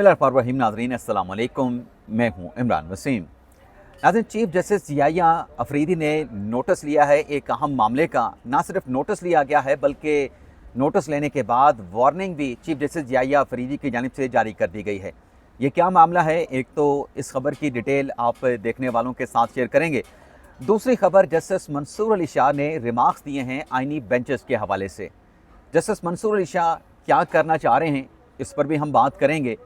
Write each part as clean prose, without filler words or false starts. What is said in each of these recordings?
बिस्मिल्लाहिर्रहमानिर्रहीम। नाज़रीन अस्सलाम वालेकुम, मैं हूँ इमरान वसीम। नाज़रीन, चीफ जस्टिस ज़ियाया अफरीदी ने नोटिस लिया है एक अहम मामले का। ना सिर्फ नोटिस लिया गया है बल्कि नोटिस लेने के बाद वार्निंग भी चीफ जस्टिस ज़ियाया अफरीदी की जानिब से जारी कर दी गई है। ये क्या मामला है, एक तो इस खबर की डिटेल आप देखने वालों के साथ शेयर करेंगे। दूसरी खबर, जस्टिस मंसूर अली शाह ने रिमार्क्स दिए हैं आइनी बेंचेस के हवाले से। जस्टिस मंसूर अली शाह क्या करना चाह रहे हैं, इस पर भी हम बात करेंगे।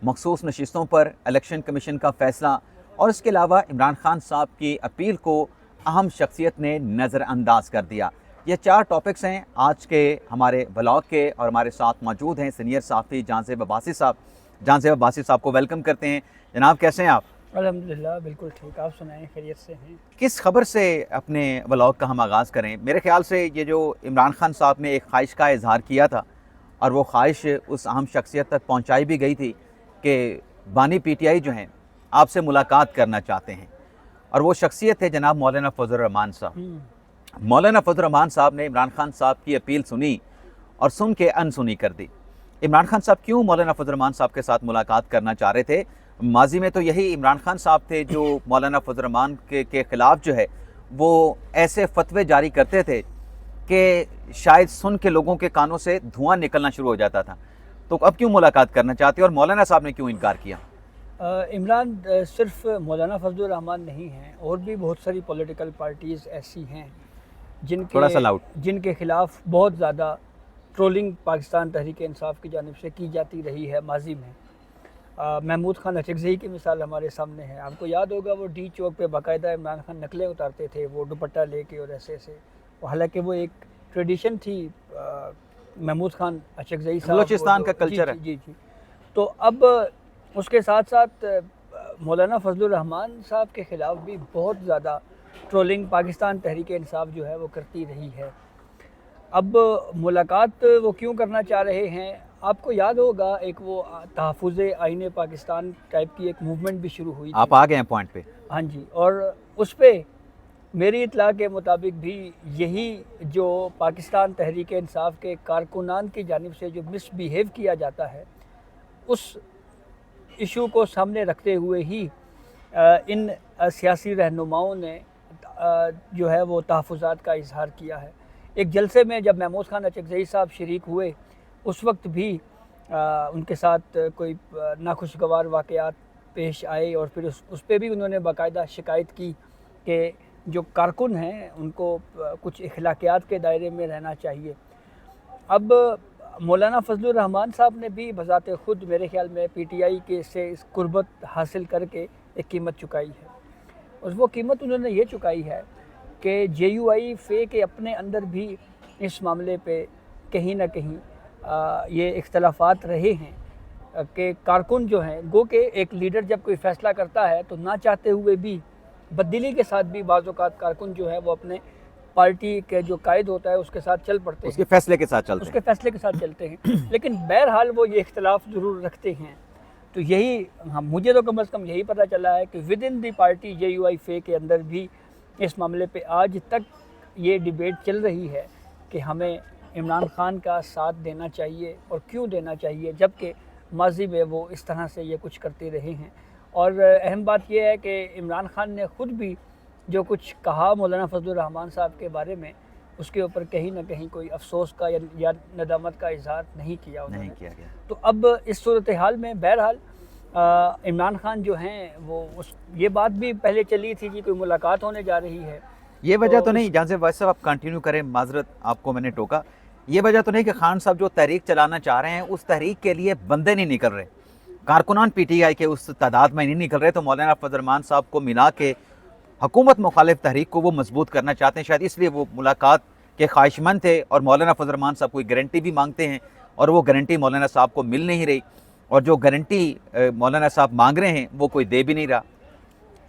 मखसूस नशिस्तों पर इलेक्शन कमीशन का फैसला और इसके अलावा इमरान खान साहब की अपील को अहम शख्सियत ने नज़रअंदाज कर दिया। ये चार टॉपिक्स हैं आज के हमारे ब्लॉग के, और हमारे साथ मौजूद हैं सीनियर सहाफ़ी जांज़ेब अब्बासी साहब। जांज़ेब अब्बासी साहब को वेलकम करते हैं। जनाब, कैसे हैं आप? अल्हम्दुलिल्लाह, बिल्कुल ठीक। आप सुनाएं, खैरियत से हैं? किस खबर से अपने ब्लॉग का हम आगाज़ करें? मेरे ख्याल से ये जो इमरान खान साहब ने एक ख्वाहिश का इजहार किया था और वो ख्वाहिश उस अहम शख्सियत तक पहुँचाई भी गई थी कि बानी पीटीआई जो हैं आपसे मुलाकात करना चाहते हैं, और वो शख्सियत है जनाब मौलाना फजल रहमान साहब। मौलाना फजल रहमान साहब ने इमरान खान साहब की अपील सुनी और सुन के अनसुनी कर दी। इमरान खान साहब क्यों मौलाना फजल रहमान साहब के साथ मुलाकात करना चाह रहे थे? माजी में तो यही इमरान खान साहब थे जो मौलाना फजल रहमान के ख़िलाफ़ जो है वो ऐसे फतवे जारी करते थे कि शायद सुन के लोगों के कानों से धुआं निकलना शुरू हो जाता था। तो अब क्यों मुलाकात करना चाहते हैं और मौलाना साहब ने क्यों इनकार किया? इमरान सिर्फ मौलाना फजल रहमान नहीं हैं, और भी बहुत सारी पॉलिटिकल पार्टीज़ ऐसी हैं थोड़ा सा लाउड, जिनके ख़िलाफ़ बहुत ज़्यादा ट्रोलिंग पाकिस्तान तहरीक इंसाफ की जानिब से की जाती रही है माजी में। महमूद खान अचकज़ई की मिसाल हमारे सामने है। आपको याद होगा वो डी चौक पे बाकायदा इमरान खान नकलें उतारते थे, वो दुपट्टा लेके और ऐसे ऐसे। हालांकि वो एक ट्रेडिशन थी महमूद खान अचकज़ई साहब, बलूचिस्तान का कल्चर है। जी। तो अब उसके साथ साथ मौलाना फजल रहमान साहब के ख़िलाफ़ भी बहुत ज़्यादा ट्रोलिंग पाकिस्तान तहरीक इंसाफ जो है वो करती रही है। अब मुलाकात वो क्यों करना चाह रहे हैं? आपको याद होगा एक वो तहफ़्फ़ुज़ आईन पाकिस्तान टाइप की एक मूवमेंट भी शुरू हुई थी। आप आ गए हैं पॉइंट पे। हाँ जी, और उस पर मेरी इत्तला के मुताबिक भी यही जो पाकिस्तान तहरीक इंसाफ के कारकुनान की जानिब से जो मिसबिहेव किया जाता है, उस इशू को सामने रखते हुए ही इन सियासी रहनुमाओं ने जो है वो तहफ़्फ़ुज़ात का इजहार किया है। एक जलसे में जब महमूद खान अचकज़ई साहब शरीक हुए, उस वक्त भी उनके साथ कोई नाखुशगवार वाक़यात पेश आए, और फिर उस पर भी उन्होंने बाकायदा शिकायत की कि जो कारकुन हैं उनको कुछ अखलाकियात के दायरे में रहना चाहिए। अब मौलाना फजल रहमान साहब ने भी बज़ाते ख़ुद मेरे ख़्याल में पीटीआई के से इस कुर्बत हासिल करके एक कीमत चुकाई है, और वो कीमत उन्होंने ये चुकाई है कि जेयूआई फ़े के अपने अंदर भी इस मामले पे कहीं ना कहीं ये इख्तलाफात रहे हैं कि कारकुन जो हैं, गो के एक लीडर जब कोई फ़ैसला करता है तो ना चाहते हुए भी, बददिली के साथ भी बाज़ औक़ात कारकुन जो है वो अपने पार्टी के जो कायद होता है उसके साथ चल पड़ते हैं, उसके फैसले के साथ चलते हैं लेकिन बहरहाल वो ये इख्तलाफ ज़रूर रखते हैं। तो यही मुझे तो कम अज़ कम यही पता चला है कि within the party JUI F के अंदर भी इस मामले पे आज तक ये डिबेट चल रही है कि हमें इमरान खान का साथ देना चाहिए और क्यों देना चाहिए, जबकि माजी में वो इस तरह से ये कुछ करते रहे हैं। और अहम बात यह है कि इमरान खान ने ख़ुद भी जो कुछ कहा मौलाना फजल रहमान साहब के बारे में, उसके ऊपर कहीं ना कहीं कोई अफसोस का या नदामत का इजहार नहीं किया गया। तो अब इस सूरत हाल में बहरहाल इमरान खान जो हैं वो ये बात भी पहले चली थी कि कोई मुलाकात होने जा रही है। ये वजह तो नहीं, जहाँ से वैसे आप कंटिन्यू करें, माजरत आपको मैंने टोका, ये वजह तो नहीं कि खान साहब जो तहरीक चलाना चाह रहे हैं उस तहरीक के लिए बंदे नहीं निकल रहे, कारकुनान पीटीआई के उस तादाद में नहीं निकल रहे, तो मौलाना फजल रहमान साहब को मिला के हुकूमत मुखालिफ तहरीक को वो मजबूत करना चाहते हैं। शायद इसलिए वो मुलाकात के ख्वाहिशमंद थे, और मौलाना फजल रहमान साहब कोई गारंटी भी मांगते हैं और वो गारंटी मौलाना साहब को मिल नहीं रही, और जो गारंटी मौलाना साहब मांग रहे हैं वो कोई दे भी नहीं रहा।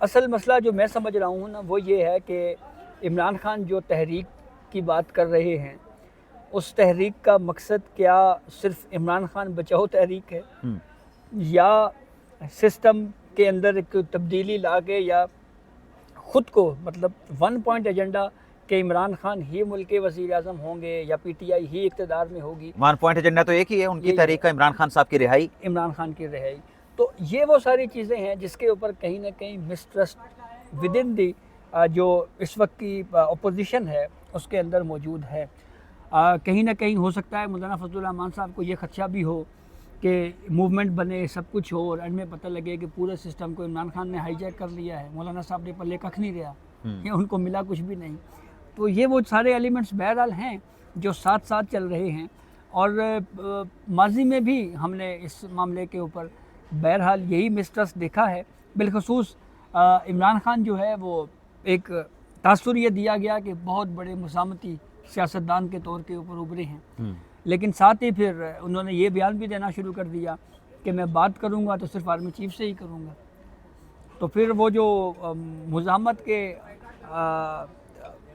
असल मसला जो मैं समझ रहा हूँ ना, वो ये है कि इमरान खान जो तहरीक की बात कर रहे हैं, उस तहरीक का मकसद क्या सिर्फ इमरान खान बचाओ तहरीक है, या सिस्टम के अंदर एक तब्दीली ला के, या ख़ुद को मतलब वन पॉइंट एजेंडा कि इमरान खान ही मुल्क के वज़ीर आज़म होंगे या पीटीआई ही इक़्तिदार में होगी। वन पॉइंट एजेंडा तो एक ही है उनकी तहरीक का, इमरान खान साहब की रिहाई। इमरान खान की रिहाई। تو یہ وہ ساری چیزیں ہیں جس کے اوپر کہیں نہ کہیں مسٹرسٹ ود ان دی جو اس وقت کی اپوزیشن ہے اس کے اندر موجود ہے. کہیں نہ کہیں ہو سکتا ہے مولانا فضل الرحمان صاحب کو یہ خدشہ بھی ہو کہ موومنٹ بنے، سب کچھ ہو، اور اینڈ میں پتہ لگے کہ پورے سسٹم کو عمران خان نے ہائی جیک کر لیا ہے، مولانا صاحب نے پلے ککھ نہیں رہا، یا ان کو ملا کچھ بھی نہیں. تو یہ وہ سارے ایلیمنٹس بہرحال ہیں جو ساتھ ساتھ چل رہے ہیں. اور ماضی میں بھی ہم نے اس معاملے کے اوپر بہرحال یہی مسٹرسٹ دیکھا ہے. بالخصوص عمران خان جو ہے وہ ایک تاثر یہ دیا گیا کہ بہت بڑے مزاحمتی سیاستدان کے طور کے اوپر ابھرے ہیں، لیکن ساتھ ہی پھر انہوں نے یہ بیان بھی دینا شروع کر دیا کہ میں بات کروں گا تو صرف آرمی چیف سے ہی کروں گا. تو پھر وہ جو مزاحمت کے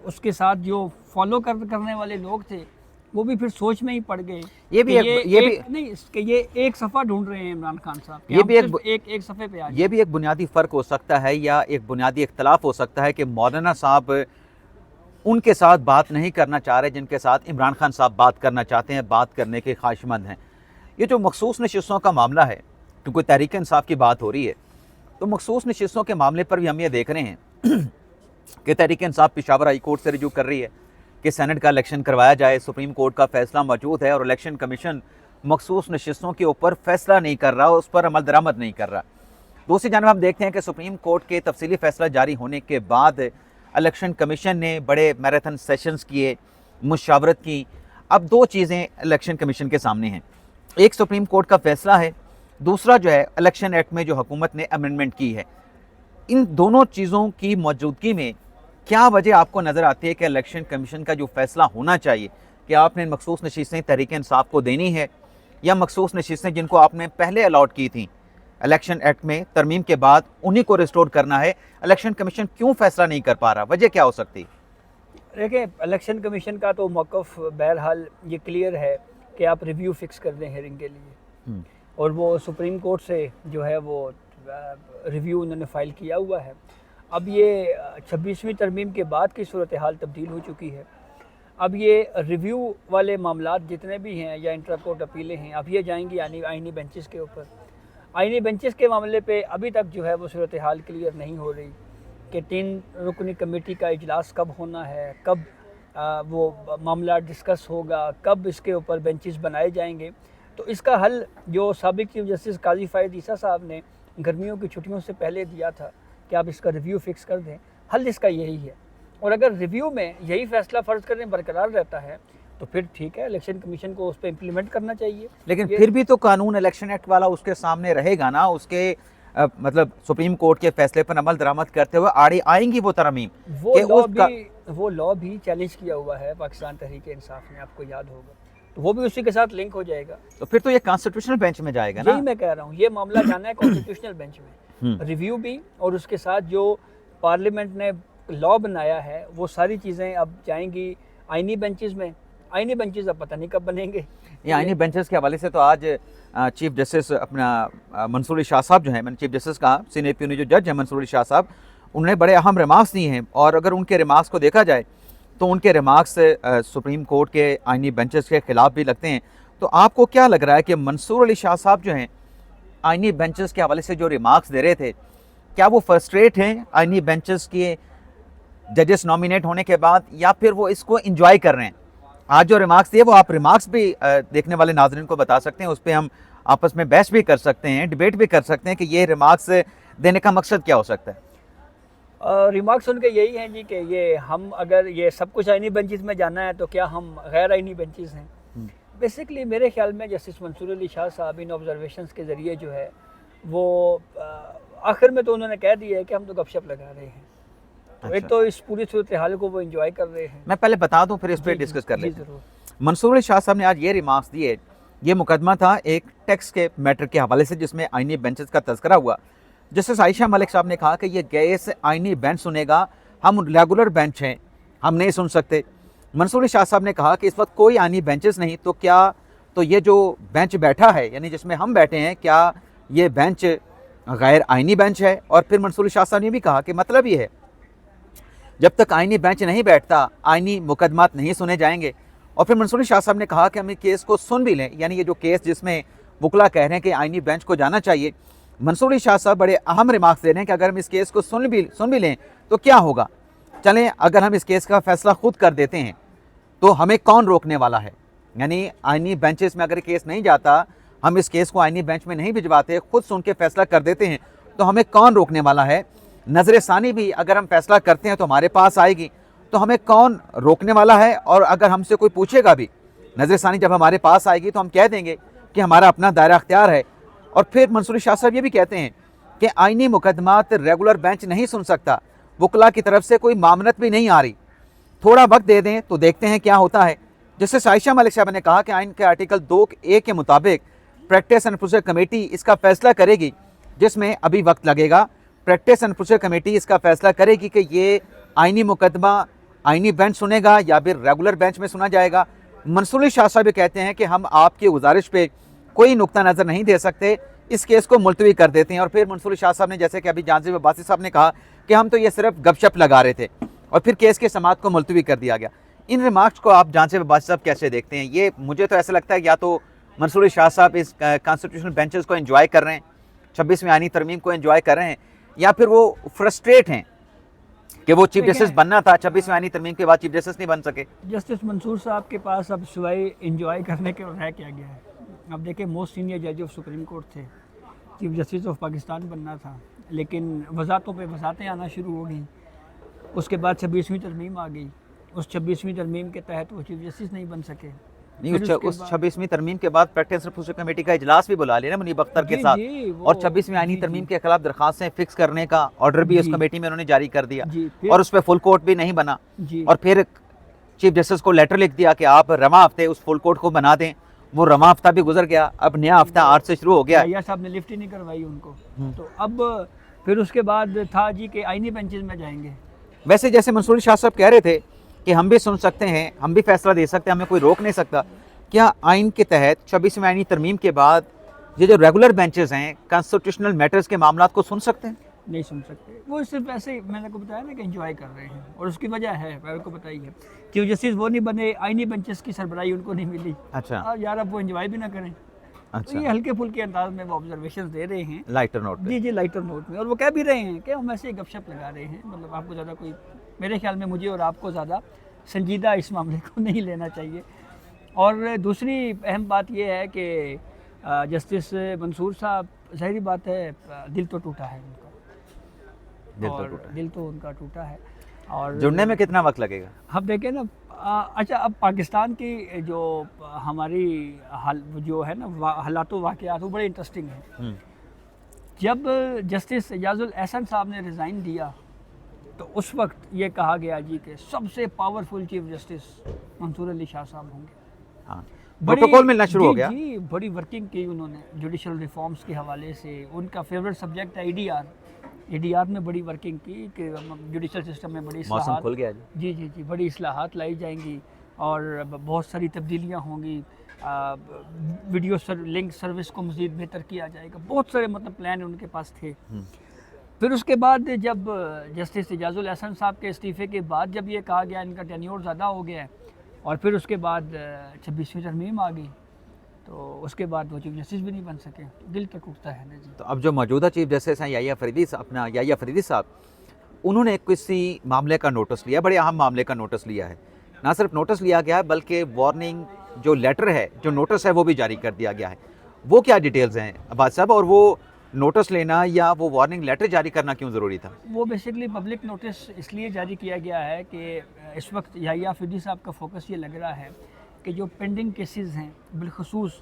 اس کے ساتھ جو فالو کرنے والے لوگ تھے وہ بھی پھر سوچ میں ہی پڑ گئے. یہ ایک صفحہ ڈھونڈ رہے ہیں عمران خان صاحب، یہ بھی ایک صفحے پہ یہ بھی ایک بنیادی فرق ہو سکتا ہے یا ایک بنیادی اختلاف ہو سکتا ہے کہ مولانا صاحب ان کے ساتھ بات نہیں کرنا چاہ رہے جن کے ساتھ عمران خان صاحب بات کرنا چاہتے ہیں، بات کرنے کے خواہش مند ہیں. یہ جو مخصوص نشستوں کا معاملہ ہے، کیونکہ تحریک انصاف کی بات ہو رہی ہے، تو مخصوص نشستوں کے معاملے پر بھی ہم یہ دیکھ رہے ہیں کہ تحریک انصاف پشاور ہائی کورٹ سے رجوع کر رہی ہے کہ سینٹ کا الیکشن کروایا جائے. سپریم کورٹ کا فیصلہ موجود ہے اور الیکشن کمیشن مخصوص نشستوں کے اوپر فیصلہ نہیں کر رہا، اس پر عمل درآمد نہیں کر رہا. دوسری جانب ہم دیکھتے ہیں کہ سپریم کورٹ کے تفصیلی فیصلہ جاری ہونے کے بعد الیکشن کمیشن نے بڑے میراتھن سیشنز کیے، مشاورت کی. اب دو چیزیں الیکشن کمیشن کے سامنے ہیں، ایک سپریم کورٹ کا فیصلہ ہے، دوسرا جو ہے الیکشن ایکٹ میں جو حکومت نے امینڈمنٹ کی ہے. ان دونوں چیزوں کی موجودگی میں کیا وجہ آپ کو نظر آتی ہے کہ الیکشن کمیشن کا جو فیصلہ ہونا چاہیے کہ آپ نے مخصوص نشستیں تحریک انصاف کو دینی ہے یا مخصوص نشستیں جن کو آپ نے پہلے الاٹ کی تھیں الیکشن ایکٹ میں ترمیم کے بعد انہی کو ریسٹور کرنا ہے، الیکشن کمیشن کیوں فیصلہ نہیں کر پا رہا؟ وجہ کیا ہو سکتی؟ دیکھیں، الیکشن کمیشن کا تو موقف بہرحال یہ کلیئر ہے کہ آپ ریویو فکس کر دیں ہیئرنگ کے لیے، اور وہ سپریم کورٹ سے جو ہے وہ ریویو انہوں نے فائل کیا ہوا ہے. اب یہ 26ویں ترمیم کے بعد کی صورتحال تبدیل ہو چکی ہے. اب یہ ریویو والے معاملات جتنے بھی ہیں یا انٹرا کورٹ اپیلیں ہیں، اب یہ جائیں گی آئینی بینچز کے اوپر. آئینی بینچز کے معاملے پہ ابھی تک جو ہے وہ صورتحال کلیئر نہیں ہو رہی کہ 3 رکنی کمیٹی کا اجلاس کب ہونا ہے، کب وہ معاملہ ڈسکس ہوگا، کب اس کے اوپر بینچز بنائے جائیں گے. تو اس کا حل جو سابق چیف جسٹس قاضی فائد عیسیٰ صاحب نے گرمیوں کی چھٹیوں سے پہلے دیا تھا کہ آپ اس کا ریویو فکس کر دیں، حل اس کا یہی ہے. اور اگر ریویو میں یہی فیصلہ فرض کریں برقرار رہتا ہے تو پھر ٹھیک ہے، الیکشن کمیشن کو اس پہ امپلیمنٹ کرنا چاہیے. لیکن پھر بھی تو قانون الیکشن ایکٹ والا اس کے سامنے رہے گا نا، اس کے مطلب سپریم کورٹ کے فیصلے پر عمل درآمد کرتے ہوئے آئیں گی وہ ترمیم. وہ لا بھی چیلنج کیا ہوا ہے پاکستان تحریک انصاف نے، آپ کو یاد ہوگا، تو وہ بھی اسی کے ساتھ لنک ہو جائے گا. تو پھر تو یہ کانسٹیٹیوشنل بینچ میں جائے گا نا. یہی میں کہہ رہا ہوں، یہ معاملہ جانا ہے کانسٹیٹیوشنل بینچ میں، ریویو بھی، اور اس کے ساتھ جو پارلیمنٹ نے لا بنایا ہے وہ ساری چیزیں اب جائیں گی آئینی بینچز میں. آئینی بینچز اب پتہ نہیں کب بنیں گے. یہ آئینی بینچز کے حوالے سے تو آج چیف جسٹس اپنا منصور علی شاہ صاحب جو ہیں، میں نے چیف جسٹس کہا، سینئر پیونی جو جج ہیں منصور علی شاہ صاحب، انہوں نے بڑے اہم ریمارکس دیے ہیں. اور اگر ان کے ریمارکس کو دیکھا جائے تو ان کے ریمارکس سپریم کورٹ کے آئینی بینچز کے خلاف بھی لگتے ہیں. تو آپ کو کیا لگ رہا ہے کہ منصور علی شاہ صاحب جو ہیں آئینی بینچز کے حوالے سے جو ریمارکس دے رہے تھے، کیا وہ فرسٹریٹ ہیں آئینی بینچز کے ججز نامینیٹ ہونے کے بعد، یا پھر وہ اس کو انجوائے کر رہے ہیں؟ آج جو ریمارکس دیے وہ آپ ریمارکس بھی دیکھنے والے ناظرین کو بتا سکتے ہیں، اس پہ ہم آپس میں بحث بھی کر سکتے ہیں، ڈیبیٹ بھی کر سکتے ہیں کہ یہ ریمارکس دینے کا مقصد کیا ہو سکتا ہے. ریمارکس ان کے یہی ہیں جی کہ یہ ہم اگر یہ سب کچھ آئینی بینچز میں جانا ہے تو کیا ہم غیر آئینی بینچز ہیں. بیسکلی میرے خیال میں جسٹس منصور علی شاہ صاحب ان آبزرویشنز کے ذریعے جو ہے وہ آخر میں تو انہوں نے کہہ دیا ہے کہ ہم تو گپ شپ لگا رہے ہیں. ایک تو اس پوری صورتحال کو وہ انجوائے کر رہے ہیں. میں پہلے بتا دوں پھر اس پہ ڈسکس کر لیں. منصور علی شاہ صاحب نے آج یہ ریمارکس دیے. یہ مقدمہ تھا ایک ٹیکس کے میٹر کے حوالے سے جس میں آئینی بینچز کا تذکرہ ہوا. جسٹس عائشہ ملک صاحب نے کہا کہ یہ گیس آئینی بینچ سنے گا، ہم ریگولر بینچ ہیں، ہم نہیں سن سکتے. منصور علی شاہ صاحب نے کہا کہ اس وقت کوئی آئینی بینچز نہیں، تو کیا تو یہ جو بینچ بیٹھا ہے یعنی جس میں ہم بیٹھے ہیں، کیا یہ بینچ غیر آئینی بینچ ہے؟ اور پھر منصور علی شاہ صاحب نے بھی کہا کہ مطلب یہ ہے جب تک آئینی بینچ نہیں بیٹھتا آئینی مقدمات نہیں سنے جائیں گے. اور پھر منصور علی شاہ صاحب نے کہا کہ ہم اس کیس کو سن بھی لیں، یعنی یہ جو کیس جس میں وکلا کہہ رہے ہیں کہ آئینی بینچ کو جانا چاہیے، मंसूर अली शाह साहब बड़े अहम रिमार्क्स दे रहे हैं कि अगर हम इस केस को सुन भी लें तो क्या होगा। चलें, अगर हम इस केस का फैसला खुद कर देते हैं तो हमें कौन रोकने वाला है। यानी आईनी बेंचेस में अगर केस नहीं जाता, हम इस केस को आईनी बेंच में नहीं भिजवाते, खुद सुन के फैसला कर देते हैं, तो हमें कौन रोकने वाला है। नजर सानी भी अगर हम फैसला करते हैं तो हमारे पास आएगी, तो हमें कौन रोकने वाला है। और अगर हमसे कोई पूछेगा भी, नजर सानी जब हमारे पास आएगी तो हम कह देंगे कि हमारा अपना दायरा अख्तियार है। और फिर मंसूर शाह साहब ये भी कहते हैं कि आईनी मुकदमात रेगुलर बेंच नहीं सुन सकता, वकला की तरफ से कोई मामनत भी नहीं आ रही, थोड़ा वक्त दे दें तो देखते हैं क्या होता है। जस्टिस आयशा मलिक साहब ने कहा कि आइन के आर्टिकल 2A के मुताबिक प्रैक्टिस एंड प्रोसीजर कमेटी इसका फैसला करेगी, जिसमें अभी वक्त लगेगा। प्रैक्टिस एंड प्रोसीजर कमेटी इसका फैसला करेगी कि ये आईनी मुकदमा आईनी बेंच सुनेगा या फिर रेगुलर बेंच में सुना जाएगा। मंसूर अली शाह साहब कहते हैं कि हम आपकी गुजारिश पे कोई नुक्ता नज़र नहीं दे सकते, इस केस को मुलतवी कर देते हैं। और फिर मंसूर अली शाह साहब ने, जैसे कि अभी जांजिब अब्बासी साहब ने कहा कि हम तो ये सिर्फ गपशप लगा रहे थे, और फिर केस के समाअत को मुलतवी कर दिया गया। इन रिमार्क्स को आप जांजिब अब्बासी साहब कैसे देखते हैं? ये मुझे तो ऐसा लगता है या तो मंसूर अली शाह साहब इस कॉन्स्टिट्यूशनल बेंचेस को एंजॉय कर रहे हैं, 26वीं आईनी तरमीम को एंजॉय कर रहे हैं, या फिर वो फ्रस्ट्रेट हैं कि वो चीफ जस्टिस बनना था, 26वीं आईनी तरमीम के बाद चीफ जस्टिस नहीं बन सके। जस्टिस मंसूर साहब के पास अब सिवाय इंजॉय करने के रह क्या गया है। अब देखिए, मोस्ट सीनियर जज ऑफ सुप्रीम कोर्ट थे, चीफ जस्टिस ऑफ पाकिस्तान बनना था, लेकिन वजातों पे वजातें आना शुरू हो गई। उसके बाद 26वीं तरमीम आ गई, उस 26वीं तरमीम के तहत वो चीफ जस्टिस नहीं बन सके। नहीं, उस 26वीं तरमीम के बाद प्रैक्टिस एंड प्रोसीजर कमेटी का इजलास भी बुला लिया ना मुनीब अख्तर के साथ, और 26वीं आईनी तरमीम के खिलाफ दरखास्तें फिक्स करने का ऑर्डर भी उस कमेटी में उन्होंने जारी कर दिया, और उस पर फुल कोर्ट भी नहीं बना। और फिर चीफ जस्टिस को लेटर लिख दिया कि आप रवा हफ्ते उस फुल कोर्ट को बना दें। वो रवा हफ्ता भी गुजर गया, अब नया हफ्ता 8 से शुरू हो गया। भैया साहब ने लिफ्ट ही नहीं करवाई उनको, तो अब फिर उसके बाद था जी कि आईनी बेंचेस में जाएंगे। वैसे जैसे मंसूर शाह साहब कह रहे थे कि हम भी सुन सकते हैं, हम भी फैसला दे सकते हैं, हमें कोई रोक नहीं सकता, क्या आइन के तहत 26वीं आईनी तरमीम के बाद ये जो रेगुलर बेंचेस हैं कॉन्स्टिट्यूशनल मैटर्स के मामलात को सुन सकते हैं? नहीं सुन सकते। वो सिर्फ ऐसे ही मैंने को बताया ना कि एंजॉय कर रहे हैं, और उसकी वजह है, मेरे को पता ही है, चीफ जस्टिस वो नहीं बने, आईनी बेंचेस की सरबराही उनको नहीं मिली। अच्छा, और यार अब वो एंजॉय भी ना करें। अच्छा, तो ये हल्के फुल्के अंदाज में वो ऑब्जर्वेशन दे रहे हैं, लाइटर नोट पे। जी लाइटर नोट में, और वो कह भी रहे हैं कि हम ऐसे ही गपशप लगा रहे हैं। मतलब आपको ज़्यादा कोई, मेरे ख्याल में मुझे और आपको ज़्यादा संजीदा इस मामले को नहीं लेना चाहिए। और दूसरी अहम बात यह है कि जस्टिस मंसूर साहब, ज़ाहिर बात है, दिल तो टूटा है उनका, दिल तो उनका टूटा है। और जुड़ने में कितना वक्त लगेगा? हम देखें ना, अच्छा, अब पाकिस्तान की जो हमारी जो है ना हालात वाक़यात, वो बड़े इंटरेस्टिंग हैं। जब जस्टिस एजाजुल एहसन साहब ने रिज़ाइन दिया तो उस वक्त ये कहा गया जी कि सबसे powerful chief justice Mansoor Ali Shah साहब होंगे। हाँ, प्रोटोकॉल मिलना शुरू हो गया। जी, बड़ी वर्किंग की उन्होंने जुडिशल रिफॉर्म्स के हवाले से। उनका फेवरेट सब्जेक्ट है EDR में बड़ी वर्किंग की कि जुडिशल सिस्टम में बड़ी इस्लाहात, खुल गया जी बड़ी इस्लाहात लाई जाएंगी और बहुत सारी तब्दीलियाँ होंगी। वीडियो लिंक सर्विस को मज़ीद बेहतर किया जाएगा। बहुत सारे मतलब प्लान उनके पास थे। फिर उसके बाद जब जस्टिस एजाजुल एहसन साहब के इस्तीफ़े के बाद जब ये कहा गया इनका टेन्योर ज़्यादा हो गया है, और फिर उसके बाद 26वीं तरमीम आ गई, तो उसके बाद वो चीफ जस्टिस भी नहीं बन सके। दिल तो टूटता है ना जी। तो अब जो मौजूदा चीफ जस्टिस हैं याह्या फरीदी साहब, उन्होंने किसी मामले का नोटिस लिया, बड़े अहम मामले का नोटिस लिया है। ना सिर्फ नोटिस लिया गया है बल्कि वार्निंग जो लेटर है, जो नोटिस है, वो भी जारी कर दिया गया है। वो क्या डिटेल्स हैं अब्बास साहब, और वो नोटिस लेना या वो वार्निंग लेटर जारी करना क्यों ज़रूरी था? वो बेसिकली पब्लिक नोटिस इसलिए जारी किया गया है कि इस वक्त याह्या फरीदी साहब का फोकस ये लग रहा है कि जो पेंडिंग केसेस हैं, बिलखसूस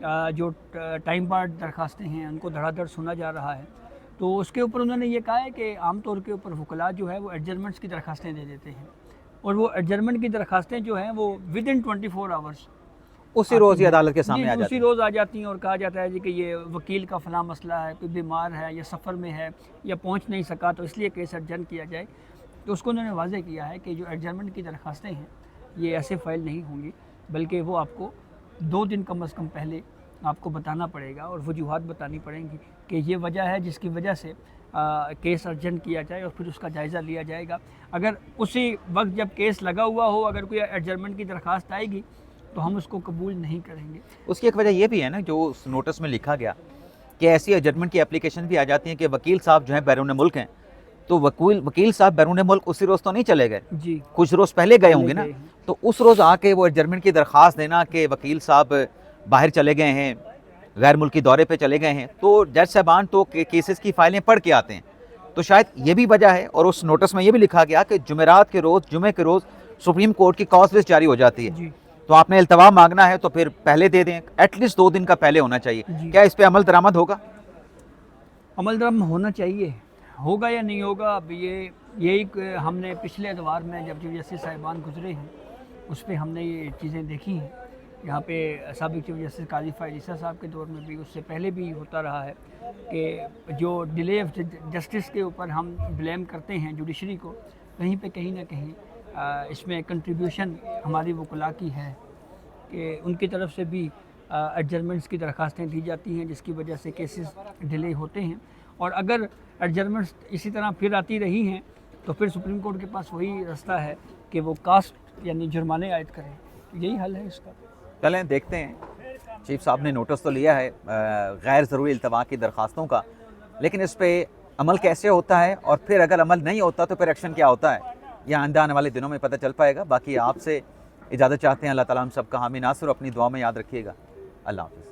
जो टाइम बार्ड दरखास्तें हैं, उनको धड़ाधड़ सुना जा रहा है। तो उसके ऊपर उन्होंने ये कहा है कि आम तौर के ऊपर वकला जो है वो एडजर्मेंट्स की दरखास्तें दे देते हैं, और वो एडजर्मेंट की दरखास्तें जो हैं वो विद इन 24 आवर्स उसी रोज़ ही अदालत के सामने आ जाती उसी है। रोज़ आ जाती हैं, और कहा जाता है जी कि ये वकील का फलां मसला है, कोई बीमार है या सफ़र में है या पहुंच नहीं सका, तो इसलिए केस एडजर्न किया जाए। तो उसको उन्होंने वाज़ेह किया है कि जो एडजर्नमेंट की दरखास्तें हैं ये ऐसे फ़ाइल नहीं होंगी, बल्कि वो आपको 2 दिन कम अज़ कम पहले आपको बताना पड़ेगा और वजूहात बतानी पड़ेंगी कि ये वजह है जिसकी वजह से केस अर्जेंट किया जाए, और फिर उसका जायज़ा लिया जाएगा। अगर उसी वक्त जब केस लगा हुआ हो अगर कोई एडजर्नमेंट की दरख्वास्त आएगी तो हम उसको कबूल नहीं करेंगे। उसकी एक वजह ये भी है ना, जो उस नोटिस में लिखा गया کہ ایسی ایڈجسٹمنٹ کی اپلیکیشن بھی آ جاتی ہیں کہ وکیل صاحب جو ہیں بیرون ملک ہیں، تو وکیل صاحب بیرون ملک اسی روز تو نہیں چلے گئے، جی کچھ روز پہلے گئے ہوں گے نا، گئے ہیں۔ تو اس روز آ کے وہ ایڈجسٹمنٹ کی درخواست دینا کہ وکیل صاحب باہر چلے گئے ہیں، غیر ملکی دورے پہ چلے گئے ہیں، تو جج صاحبان تو کیسز کی فائلیں پڑھ کے آتے ہیں، تو شاید یہ بھی وجہ ہے۔ اور اس نوٹس میں یہ بھی لکھا گیا کہ جمعرات کے روز، جمعے کے روز سپریم کورٹ کی کاز لسٹ جاری ہو جاتی ہے، جی تو آپ نے التوا مانگنا ہے تو پھر پہلے دے دیں، ایٹ لیسٹ 2 دن کا پہلے ہونا چاہیے۔ جی۔ کیا اس پہ عمل درآمد ہوگا؟ عمل درآمد ہونا چاہیے، ہوگا یا نہیں ہوگا اب یہی ہم نے پچھلے ادوار میں جب چیف جسٹس صاحبان گزرے ہیں اس پہ ہم نے یہ چیزیں دیکھی ہیں۔ یہاں پہ سابق چیف جسٹس قاضی فائز عیسیٰ صاحب کے دور میں بھی، اس سے پہلے بھی ہوتا رہا ہے کہ جو ڈیلے آف جسٹس کے اوپر ہم بلیم کرتے ہیں جوڈیشری کو، کہیں پہ کہیں نہ کہیں اس میں کنٹریبیوشن ہماری وکلاء کی ہے کہ ان کی طرف سے بھی ایڈجسٹمنٹس کی درخواستیں دی جاتی ہیں، جس کی وجہ سے کیسز ڈیلے ہوتے ہیں، اور اگر ایڈجسٹمنٹس اسی طرح پھر آتی رہی ہیں تو پھر سپریم کورٹ کے پاس وہی رستہ ہے کہ وہ کاسٹ یعنی جرمانے عائد کریں، یہی حل ہے اس کا۔ چلیں دیکھتے ہیں، چیف صاحب نے نوٹس تو لیا ہے غیر ضروری التوا کی درخواستوں کا، لیکن اس پہ عمل کیسے ہوتا ہے اور پھر اگر عمل نہیں ہوتا تو پھر ایکشن کیا ہوتا ہے، یہ آئندہ آنے والے دنوں میں پتہ چل پائے گا۔ باقی آپ سے اجازت چاہتے ہیں، اللہ تعالیٰ ہم سب کا حامی ناصر، اپنی دعا میں یاد رکھیے گا۔ اللہ حافظ۔